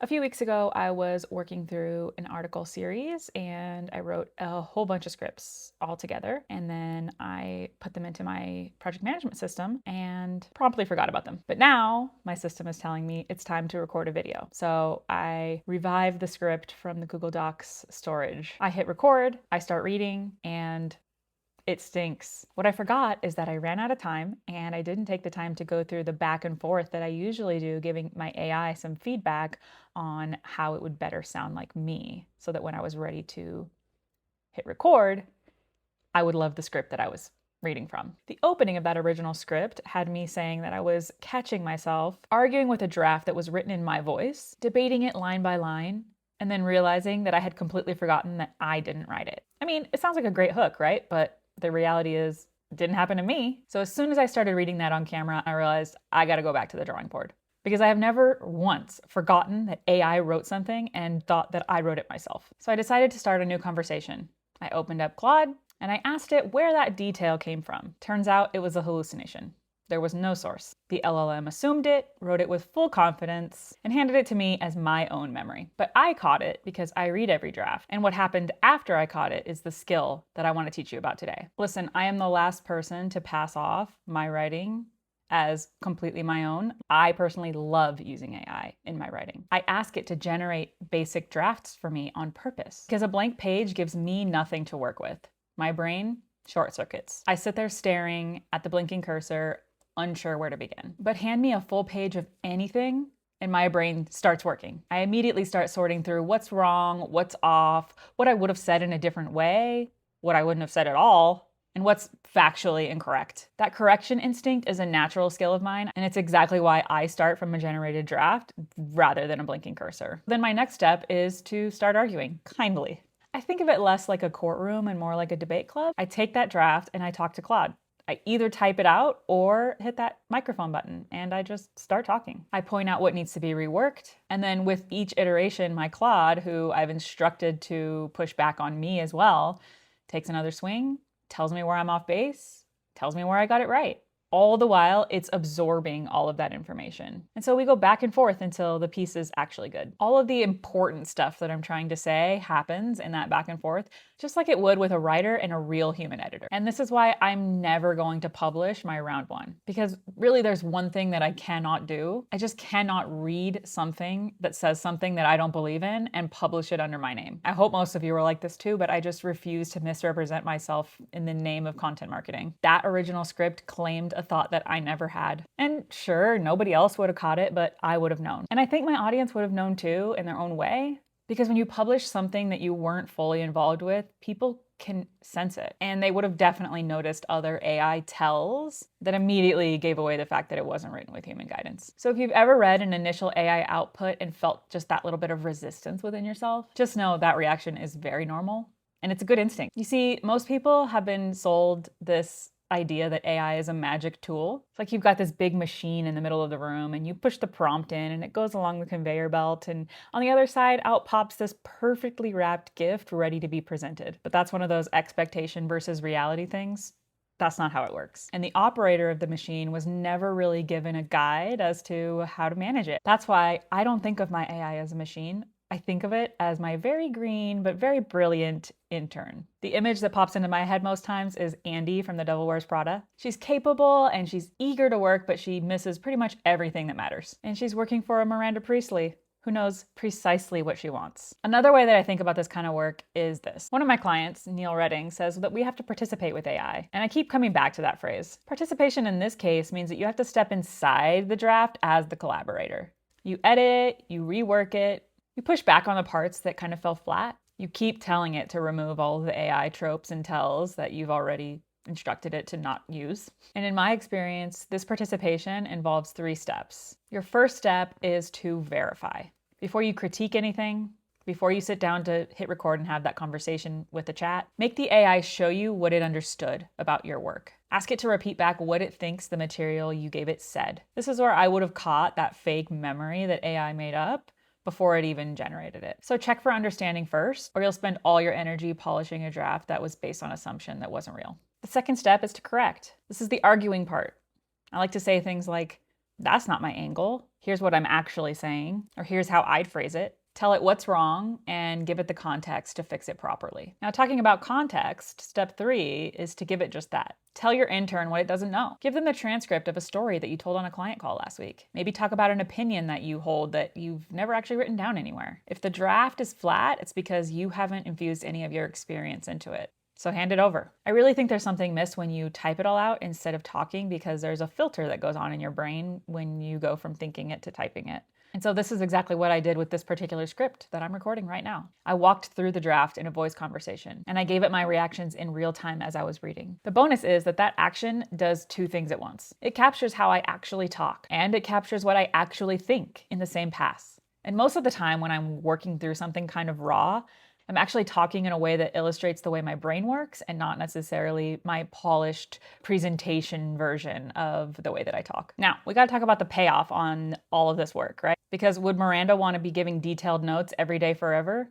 A few weeks ago, I was working through an article series and I wrote a whole bunch of scripts all together. And then I put them into my project management system and promptly forgot about them. But now my system is telling me it's time to record a video. So I revived the script from the Google Docs storage. I hit record, I start reading, and it stinks. What I forgot is that I ran out of time and I didn't take the time to go through the back and forth that I usually do, giving my AI some feedback on how it would better sound like me, so that when I was ready to hit record, I would love the script that I was reading from. The opening of that original script had me saying that I was catching myself arguing with a draft that was written in my voice, debating it line by line, and then realizing that I had completely forgotten that I didn't write it. I mean, it sounds like a great hook, right? But the reality is, it didn't happen to me. So as soon as I started reading that on camera, I realized I gotta go back to the drawing board. Because I have never once forgotten that AI wrote something and thought that I wrote it myself. So I decided to start a new conversation. I opened up Claude and I asked it where that detail came from. Turns out it was a hallucination. There was no source. The LLM assumed it, wrote it with full confidence, and handed it to me as my own memory. But I caught it because I read every draft. And what happened after I caught it is the skill that I want to teach you about today. Listen, I am the last person to pass off my writing as completely my own. I personally love using AI in my writing. I ask it to generate basic drafts for me on purpose because a blank page gives me nothing to work with. My brain short circuits. I sit there staring at the blinking cursor, unsure where to begin. But hand me a full page of anything and my brain starts working. I immediately start sorting through what's wrong, what's off, what I would have said in a different way, what I wouldn't have said at all, and what's factually incorrect. That correction instinct is a natural skill of mine, and it's exactly why I start from a generated draft rather than a blinking cursor. Then my next step is to start arguing, kindly. I think of it less like a courtroom and more like a debate club. I take that draft and I talk to Claude. I either type it out or hit that microphone button and I just start talking. I point out what needs to be reworked. And then with each iteration, my Claude, who I've instructed to push back on me as well, takes another swing, tells me where I'm off base, tells me where I got it right. All the while, it's absorbing all of that information. And so we go back and forth until the piece is actually good. All of the important stuff that I'm trying to say happens in that back and forth, just like it would with a writer and a real human editor. And this is why I'm never going to publish my round one. Because really there's one thing that I cannot do. I just cannot read something that says something that I don't believe in and publish it under my name. I hope most of you are like this too, but I just refuse to misrepresent myself in the name of content marketing. That original script claimed a thought that I never had. And sure, nobody else would have caught it, but I would have known. And I think my audience would have known too in their own way. Because when you publish something that you weren't fully involved with, people can sense it. And they would have definitely noticed other AI tells that immediately gave away the fact that it wasn't written with human guidance. So if you've ever read an initial AI output and felt just that little bit of resistance within yourself, just know that reaction is very normal. And it's a good instinct. You see, most people have been sold this idea that AI is a magic tool. It's like you've got this big machine in the middle of the room and you push the prompt in and it goes along the conveyor belt, and on the other side out pops this perfectly wrapped gift ready to be presented. But that's one of those expectation versus reality things. That's not how it works. And the operator of the machine was never really given a guide as to how to manage it. That's why I don't think of my AI as a machine. I think of it as my very green but very brilliant intern. The image that pops into my head most times is Andy from The Devil Wears Prada. She's capable and she's eager to work, but she misses pretty much everything that matters. And she's working for a Miranda Priestly who knows precisely what she wants. Another way that I think about this kind of work is this. One of my clients, Neil Redding, says that we have to participate with AI. And I keep coming back to that phrase. Participation in this case means that you have to step inside the draft as the collaborator. You edit it, you rework it, you push back on the parts that kind of fell flat. You keep telling it to remove all of the AI tropes and tells that you've already instructed it to not use. And in my experience, this participation involves 3 steps. Your first step is to verify. Before you critique anything, before you sit down to hit record and have that conversation with the chat, make the AI show you what it understood about your work. Ask it to repeat back what it thinks the material you gave it said. This is where I would have caught that fake memory that AI made up before it even generated it. So check for understanding first, or you'll spend all your energy polishing a draft that was based on assumption that wasn't real. The second step is to correct. This is the arguing part. I like to say things like, That's not my angle. Here's what I'm actually saying, or here's how I'd phrase it. Tell it what's wrong and give it the context to fix it properly. Now, talking about context, step 3 is to give it just that. Tell your intern what it doesn't know. Give them the transcript of a story that you told on a client call last week. Maybe talk about an opinion that you hold that you've never actually written down anywhere. If the draft is flat, it's because you haven't infused any of your experience into it. So hand it over. I really think there's something missed when you type it all out instead of talking, because there's a filter that goes on in your brain when you go from thinking it to typing it. And so this is exactly what I did with this particular script that I'm recording right now. I walked through the draft in a voice conversation, and I gave it my reactions in real time as I was reading. The bonus is that that action does 2 things at once. It captures how I actually talk, and it captures what I actually think in the same pass. And most of the time when I'm working through something kind of raw, I'm actually talking in a way that illustrates the way my brain works and not necessarily my polished presentation version of the way that I talk. Now, we gotta talk about the payoff on all of this work, right? Because would Miranda wanna be giving detailed notes every day forever?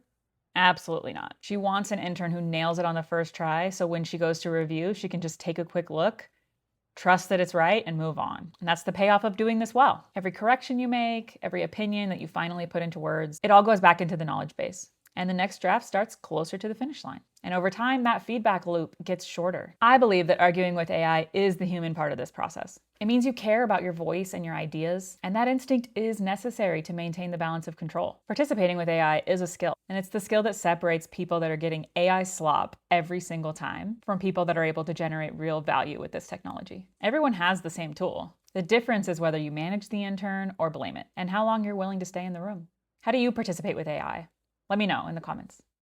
Absolutely not. She wants an intern who nails it on the first try, so when she goes to review, she can just take a quick look, trust that it's right, and move on. And that's the payoff of doing this well. Every correction you make, every opinion that you finally put into words, it all goes back into the knowledge base. And the next draft starts closer to the finish line. And over time, that feedback loop gets shorter. I believe that arguing with AI is the human part of this process. It means you care about your voice and your ideas, and that instinct is necessary to maintain the balance of control. Participating with AI is a skill, and it's the skill that separates people that are getting AI slop every single time from people that are able to generate real value with this technology. Everyone has the same tool. The difference is whether you manage the intern or blame it, and how long you're willing to stay in the room. How do you participate with AI? Let me know in the comments.